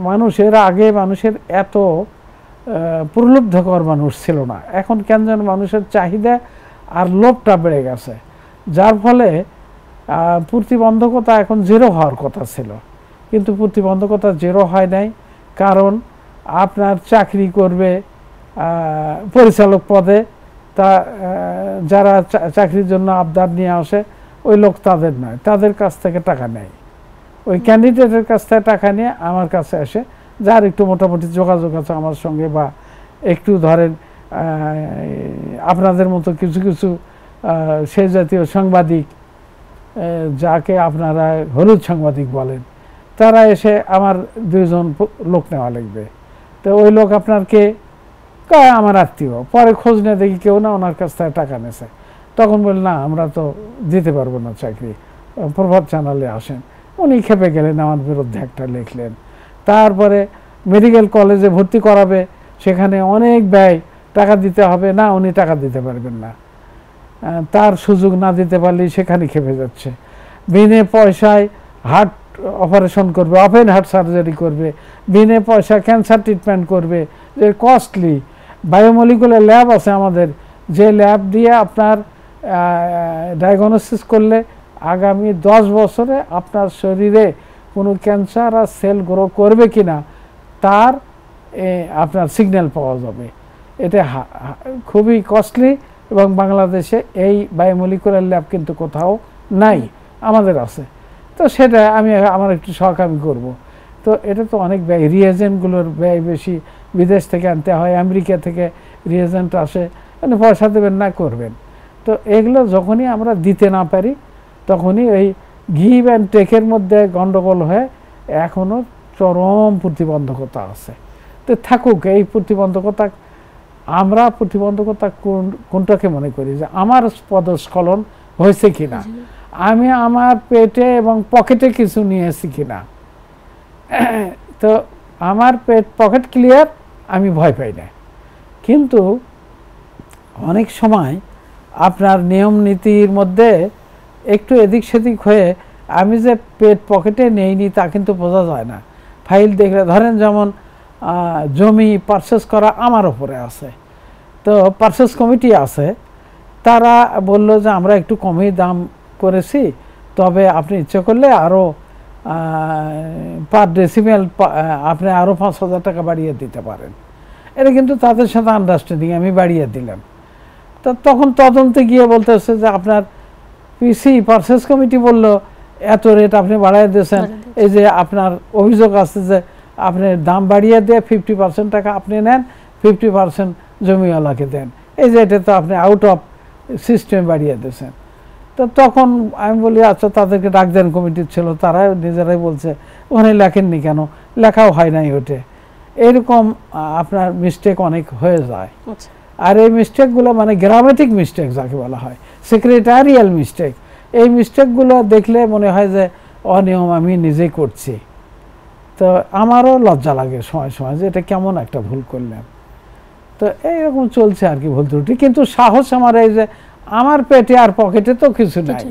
মানুষের আগে মানুষের এত প্রলুব্ধকর মানুষ ছিল না, এখন কেন যেন মানুষের চাহিদা আর লোভটা বেড়ে গেছে, যার ফলে প্রতিবন্ধকতা এখন জিরো হওয়ার কথা ছিল, কিন্তু প্রতিবন্ধকতা জিরো হয় নাই। কারণ আপনার চাকরি করবে পরিচালক পদে, তা যারা চাকরির জন্য আবদার নিয়ে আসে ওই লোক তাদের নয়, তাদের কাছ থেকে টাকা নেয়, ওই ক্যান্ডিডেটের কাছ থেকে টাকা নিয়ে আমার কাছে আসে, যার একটু মোটামুটি যোগাযোগ আছে আমার সঙ্গে, বা একটু ধরেন আপনাদের মতো কিছু কিছু সেই জাতীয় সাংবাদিক, যাকে আপনারা হলুদ সাংবাদিক বলেন, তারা এসে আমার 2 জন লোক নেওয়া লাগবে। তো ওই লোক আপনার কে? কয় আমার আত্মীয়। পরে খোঁজ নিয়ে দেখি কেউ না, ওনার কাছ থেকে টাকা নেছে। তখন বল না, আমরা তো দিতে পারবো না চাকরি, প্রভাত চ্যানেলে আসেন। উনি খেপে গেলেন, আমার বিরুদ্ধে একটা লিখলেন। তারপরে মেডিকেল কলেজে ভর্তি করাবে, সেখানে অনেক ব্যয়, টাকা দিতে হবে, না উনি টাকা দিতে পারবেন না, তার সুযোগ না দিতে পারলেই সেখানে খেপে যাচ্ছে। বিনে পয়সায় হার্ট অপারেশন করবে, ওপেন হার্ট সার্জারি করবে, বিনে পয়সা ক্যান্সার ট্রিটমেন্ট করবে, যে কস্টলি। বায়োমলিকুলার ল্যাব আছে আমাদের, যে ল্যাব দিয়ে আপনার ডায়াগনোসিস করলে আগামী 10 বছরে আপনার শরীরে কোনো ক্যান্সার আর সেল গ্রো করবে কিনা তার আপনার সিগন্যাল পাওয়া যাবে। এটা খুবই কস্টলি, এবং বাংলাদেশে এই বায়োমলিকুলার ল্যাব কিন্তু কোথাও নাই, আমাদের আছে। তো সেটা আমার একটু শখ আমি করব। তো এটা তো অনেক ব্যয়, রিয়েজেন্টগুলোর ব্যয় বেশি, বিদেশ থেকে আনতে হয়, আমেরিকা থেকে রিয়েজেন্ট আসে, মানে পয়সা দেবেন না করবেন। তো এগুলো যখনই আমরা দিতে না পারি, তখনই এই গিভ অ্যান্ড টেকের মধ্যে গণ্ডগোল হয়ে এখনও চরম প্রতিবন্ধকতা আছে। তো থাকুক এই প্রতিবন্ধকতা, আমরা প্রতিবন্ধকতা কোনটাকে মনে করি যে আমার পদস্খলন হয়েছে কিনা, আমি আমার পেটে এবং পকেটে কিছু নিয়েছি কিনা। তো আমার পকেট ক্লিয়ার, আমি ভয় পাই না। কিন্তু অনেক সময় আপনার নিয়ম নীতির মধ্যে একটু এদিক সেদিক হয়ে আমি যে পকেটে নেইনি তা কিন্তু বোঝা যায় না। ফাইল দেখলে ধরেন যেমন জমি পারচেস করা আমার উপরে আছে, তো পারচেস কমিটি আছে, তারা বলল যে আমরা একটু কমই দাম করেছি, তবে আপনি ইচ্ছে করলে আরও পার ডেসিমেল আপনি আরও 5,000 টাকা বাড়িয়ে দিতে পারেন। এটা কিন্তু তাদের সাথে আন্ডারস্ট্যান্ডিং, আমি বাড়িয়ে দিলাম। তো তখন তদন্তে গিয়ে বলতেছে যে আপনার পিসি পারচেস কমিটি বলল এত রেট আপনি বাড়িয়ে দিয়েছেন, এই যে আপনার অভিযোগ আছে যে আপনি দাম বাড়িয়ে দিয়ে 50% টাকা আপনি নেন, 50% জমিওয়ালাকে দেন, এই যে এটা তো আপনি আউট অফ সিস্টেম বাড়িয়ে দিয়েছেন। তো তখন আমি বলি আচ্ছা তাদেরকে ডাক দেন, কমিটির ছিল, তারা নিজেরাই বলছে ওখানে লেখেননি কেন, লেখাও হয় নাই ওটে। এরকম আপনার মিস্টেক অনেক হয়ে যায়। আর এই মিস্টেকগুলো মানে গ্রামেটিক মিস্টেক যাকে বলা হয়, সেক্রেটারিয়াল মিস্টেক, এই মিস্টেকগুলো দেখলে মনে হয় যে অনিয়ম আমি নিজেই করছি। তো আমারও লজ্জা লাগে সময় সময় যে এটা কেমন একটা ভুল করলাম। তো এইরকম চলছে আর কি ভুল ত্রুটি, কিন্তু সাহস আমার এই যে আমার পেটে আর পকেটে তো কিছু নাই।